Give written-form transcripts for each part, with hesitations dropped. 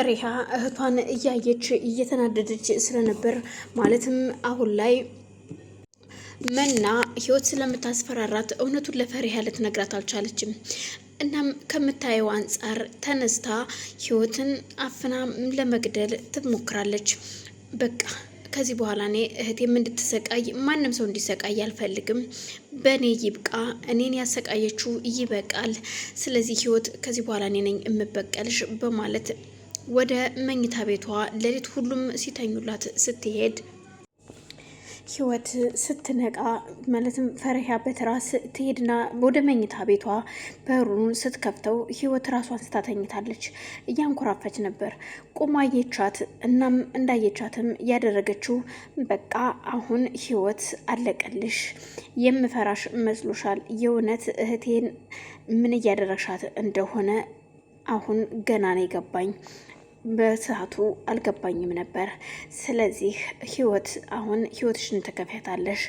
ፈሪሃ እህቷን እያየች እየተናደደች ስለነበር ማለትም አሁን ላይ መና ህይወት ስለምታስፈራራት እውነቱን ለፈሪሃ ልትነግራት አልቻለችም። እናም ከምታየው አንጻር ተነስታ ህይወትን አፍና ለመግደል ትሞክራለች። በቃ ከዚህ በኋላ እኔ እህቴም እንድትሰቃይ ማንም ሰው እንዲሰቃይ አልፈልግም። በእኔ ይብቃ፣ እኔን ያሰቃየችው ይበቃል። ስለዚህ ህይወት ከዚህ በኋላ እኔ ነኝ እምበቀልሽ በማለት ወደ መኝታ ቤቷ ሌሊት ሁሉም ሲተኙላት ስትሄድ ህይወት ስትነቃ ማለትም ፈሪሃ በትራስ ትሄድና ወደ መኝታ ቤቷ በሩን ስትከፍተው ህይወት ራሷን ስታተኝታለች። እያንኮራፈች ነበር ቁማ አየቻት። እናም እንዳየቻትም ያደረገችው በቃ አሁን ህይወት አለቀልሽ፣ የምፈራሽ መስሎሻል? የእውነት እህቴን ምን እያደረግሻት እንደሆነ አሁን ገና ነው የገባኝ። በሰዓቱ አልገባኝም ነበር። ስለዚህ ህይወት አሁን ህይወትሽን ተከፍያታለሽ፣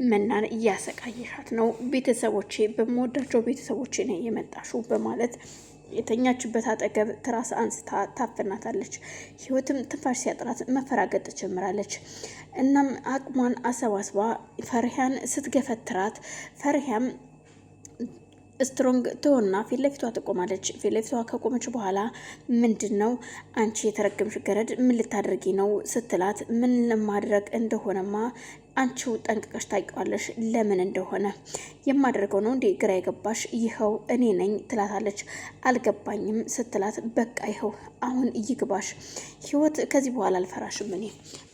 መናን እያሰቃየሻት ነው። ቤተሰቦቼ በምወዳቸው ቤተሰቦቼ ነው የመጣሽው በማለት የተኛችበት አጠገብ ትራስ አንስታ ታፍናታለች። ህይወትም ትንፋሽ ሲያጥራት መፈራገጥ ጀምራለች። እናም አቅሟን አሰባስባ ፈሪሃን ስትገፈትራት ፈሪሃም ስትሮንግ ትሆንና ፊት ለፊቷ ትቆማለች። ፊት ለፊቷ ከቆመች በኋላ ምንድን ነው አንቺ የተረገምሽ ገረድ ምን ልታደርጊ ነው ስትላት፣ ምን ለማድረግ እንደሆነማ አንቺው ጠንቅቀሽ ታውቂዋለሽ፣ ለምን እንደሆነ የማደርገው ነው እንዴ ግራ የገባሽ? ይኸው እኔ ነኝ ትላታለች። አልገባኝም ስትላት፣ በቃ ይኸው አሁን ይግባሽ ህይወት፣ ከዚህ በኋላ አልፈራሽም እኔ፣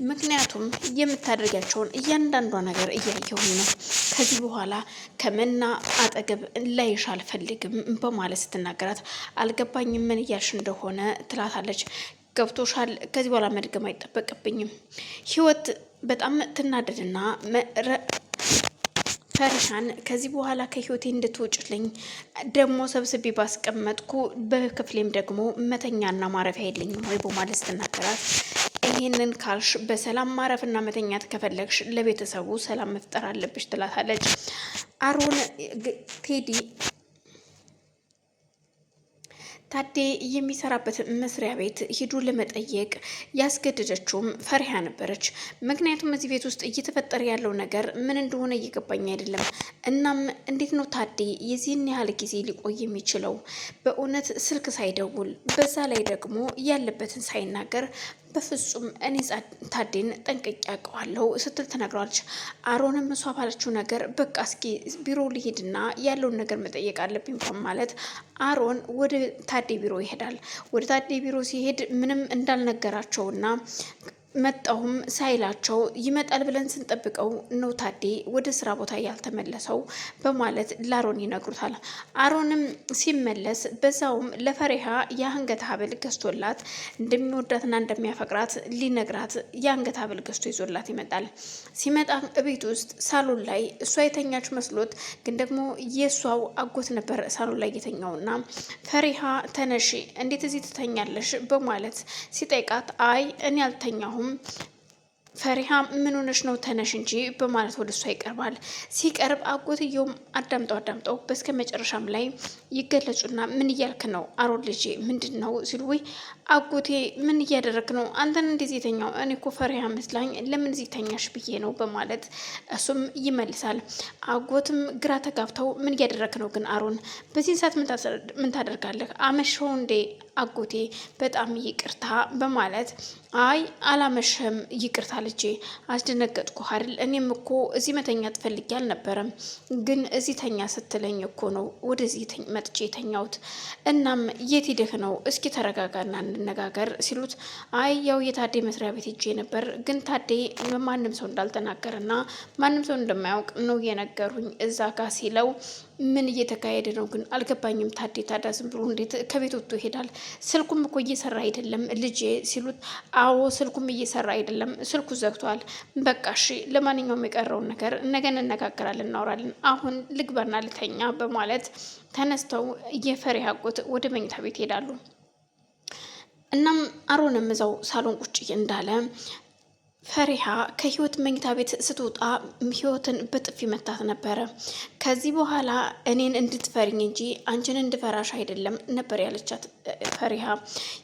ምክንያቱም የምታደርጊያቸውን እያንዳንዷ ነገር እያየሁኝ ነው። ከዚህ በኋላ ከመና አጠገብ ላይሽ አልፈልግም በማለት ስትናገራት፣ አልገባኝም ምን እያልሽ እንደሆነ ትላታለች። ገብቶሻል፣ ከዚህ በኋላ መድገም አይጠበቅብኝም። ህይወት በጣም ትናደድና ፈሪሃን ከዚህ በኋላ ከህይወቴ እንድትወጭልኝ ደግሞ ሰብስቤ ባስቀመጥኩ በክፍሌም ደግሞ መተኛና ማረፊያ የለኝም ወይ በማለት ስትናገራት፣ ይህንን ካልሽ በሰላም ማረፍና መተኛት ከፈለግሽ ለቤተሰቡ ሰላም መፍጠር አለብሽ ትላታለች። አሮን ቴዲ ታዴ የሚሰራበት መስሪያ ቤት ሂዱ ለመጠየቅ ያስገደደችውም ፈሪሃ ነበረች። ምክንያቱም እዚህ ቤት ውስጥ እየተፈጠረ ያለው ነገር ምን እንደሆነ እየገባኝ አይደለም። እናም እንዴት ነው ታዴ የዚህን ያህል ጊዜ ሊቆይ የሚችለው? በእውነት ስልክ ሳይደውል በዛ ላይ ደግሞ ያለበትን ሳይናገር በፍጹም እኔ ታዴን ጠንቅቄ አውቀዋለሁ ስትል ተናግረዋለች። አሮንም እሷ ባለችው ነገር በቃ እስኪ ቢሮ ሊሄድና ያለውን ነገር መጠየቅ አለብኝ ማለት አሮን ወደ ታዴ ቢሮ ይሄዳል። ወደ ታዴ ቢሮ ሲሄድ ምንም እንዳልነገራቸውና መጣሁም ሳይላቸው ይመጣል ብለን ስንጠብቀው ነው ታዴ ወደ ስራ ቦታ ያልተመለሰው በማለት ለአሮን ይነግሩታል። አሮንም ሲመለስ በዛውም ለፈሪሃ የአንገት ሀብል ገዝቶላት እንደሚወዳትና እንደሚያፈቅራት ሊነግራት የአንገት ሀብል ገዝቶ ይዞላት ይመጣል። ሲመጣ ቤት ውስጥ ሳሎን ላይ እሷ የተኛች መስሎት ግን ደግሞ የእሷው አጎት ነበር ሳሎን ላይ የተኛውና ፈሪሃ ተነሺ፣ እንዴት እዚህ ትተኛለሽ በማለት ሲጠይቃት፣ አይ እኔ አልተኛሁም ፈሪሃ ምን ሆነሽ ነው ተነሽ እንጂ በማለት ወደ እሷ ይቀርባል። ሲቀርብ አጎትየውም አዳምጠው በስከ መጨረሻም ላይ ይገለጹና ምን እያልክ ነው አሮን ልጄ ምንድን ነው ሲሉ፣ ወይ አጎቴ ምን እያደረግ ነው አንተን እንደዚህ የተኛው? እኔ እኮ ፈሪሃ መስላኝ ለምን እዚህ ተኛሽ ብዬ ነው በማለት እሱም ይመልሳል። አጎትም ግራ ተጋብተው ምን እያደረግ ነው ግን አሮን በዚህ ሰዓት ምን ታደርጋለህ? አመሸው እንዴ አጎቴ በጣም ይቅርታ በማለት፣ አይ አላመሸም ይቅርታ ልጄ አስደነገጥኩ አይደል? እኔም እኮ እዚህ መተኛት ፈልጌ አልነበረም፣ ግን እዚህ ተኛ ስትለኝ እኮ ነው ወደዚህ መጥቼ የተኛሁት። እናም የት ሄደህ ነው? እስኪ ተረጋጋና እንነጋገር ሲሉት፣ አይ ያው የታዴ መስሪያ ቤት ሄጄ ነበር፣ ግን ታዴ ማንም ሰው እንዳልተናገረና ማንም ሰው እንደማያውቅ ነው የነገሩኝ እዛ ጋር ሲለው፣ ምን እየተካሄደ ነው ግን አልገባኝም። ታዴ ታዲያ ዝም ብሎ እንዴት ከቤት ወጥቶ ይሄዳል? ስልኩም እኮ እየሰራ አይደለም ልጄ ሲሉት፣ አዎ ስልኩም እየሰራ አይደለም፣ ስልኩ ዘግቷል። በቃ እሺ ለማንኛውም የቀረውን ነገር ነገ እንነጋገራለን፣ እናወራለን። አሁን ልግባና ልተኛ በማለት ተነስተው የፈሪሃ አጎት ወደ መኝታ ቤት ይሄዳሉ። እናም አሮንም እዛው ሳሎን ቁጭ እንዳለ ፈሪሃ ከህይወት መኝታ ቤት ስትወጣ ህይወትን በጥፊ መታት ነበረ። ከዚህ በኋላ እኔን እንድትፈሪኝ እንጂ አንቺን እንድፈራሽ አይደለም ነበር ያለቻት ፈሪሃ።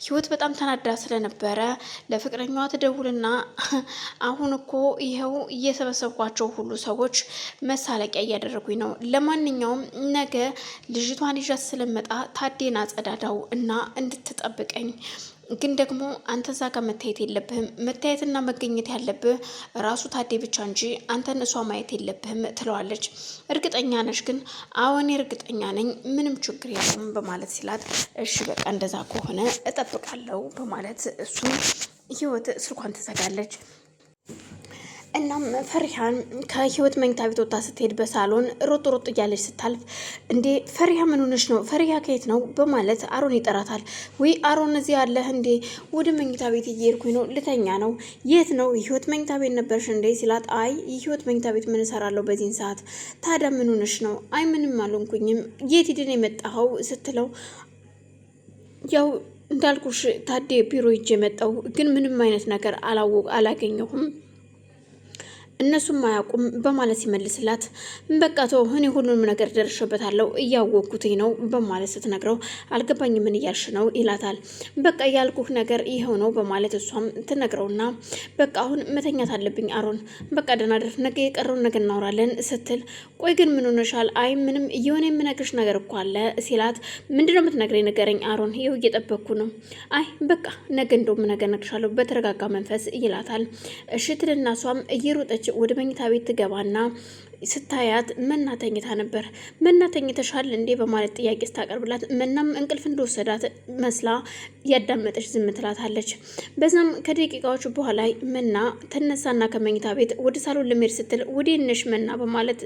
ህይወት በጣም ተናዳ ስለነበረ ለፍቅረኛዋ ትደውልና አሁን እኮ ይኸው እየሰበሰብኳቸው ሁሉ ሰዎች መሳለቂያ እያደረጉኝ ነው። ለማንኛውም ነገ ልጅቷን ይዣት ስለመጣ ታዴን አጸዳዳው እና እንድትጠብቀኝ ግን ደግሞ አንተ እዛ ጋር መታየት የለብህም። መታየትና መገኘት ያለብህ ራሱ ታዴ ብቻ እንጂ አንተን እሷ ማየት የለብህም ትለዋለች። እርግጠኛ ነሽ ግን? አዎን እርግጠኛ ነኝ፣ ምንም ችግር የለውም በማለት ሲላት እሺ በቃ እንደዛ ከሆነ እጠብቃለሁ በማለት እሱም ህይወት ስልኳን ትዘጋለች። እናም ፈሪሃን ከህይወት መኝታ ቤት ወጣ ስትሄድ በሳሎን ሮጥ ሮጥ እያለች ስታልፍ እንዴ ፈሪሃ ምን ሆነሽ ነው? ፈሪሃ ከየት ነው በማለት አሮን ይጠራታል። ወይ አሮን እዚህ አለህ እንዴ? ወደ መኝታ ቤት እየሄድኩኝ ነው፣ ልተኛ ነው። የት ነው? ህይወት መኝታ ቤት ነበርሽ እንዴ ሲላት፣ አይ የህይወት መኝታ ቤት ምን እሰራለሁ በዚህን ሰዓት? ታዲያ ምን ሆነሽ ነው? አይ ምንም አልሆንኩኝም። የት ሂድን የመጣኸው ስትለው፣ ያው እንዳልኩሽ ታዴ ቢሮ ሂጅ የመጣው ግን ምንም አይነት ነገር አላገኘሁም እነሱም አያውቁም በማለት ሲመልስላት፣ በቃ ተው እኔ ሁሉንም ነገር ደርሼበታለሁ እያወቅኩትኝ ነው በማለት ስትነግረው፣ አልገባኝ ምን እያልሽ ነው ይላታል። በቃ ያልኩህ ነገር ይኸው ነው በማለት እሷም ትነግረውና በቃ አሁን መተኛት አለብኝ አሮን፣ በቃ ደህና ደር፣ ነገ የቀረውን ነገር እናወራለን ስትል፣ ቆይ ግን ምን ሆነሻል? አይ ምንም እየሆነ የምነግርሽ ነገር እኮ አለ ሲላት፣ ምንድነው የምትነግረኝ? ንገረኝ አሮን፣ ይኸው እየጠበቅኩ ነው። አይ በቃ ነገ እንደውም ነገር እነግርሻለሁ በተረጋጋ መንፈስ ይላታል። እሺ ትልና እሷም እየሮጠች ወደ መኝታ ቤት ትገባና ስታያት መና ተኝታ ነበር። መና ተኝተሻል እንዴ በማለት ጥያቄ ስታቀርብላት መናም እንቅልፍ እንደወሰዳት መስላ ያዳመጠች ዝም ትላታለች። በዛም ከደቂቃዎች በኋላ መና ተነሳና ከመኝታ ቤት ወደ ሳሎን ልሜድ ስትል ወደ ነሽ መና በማለት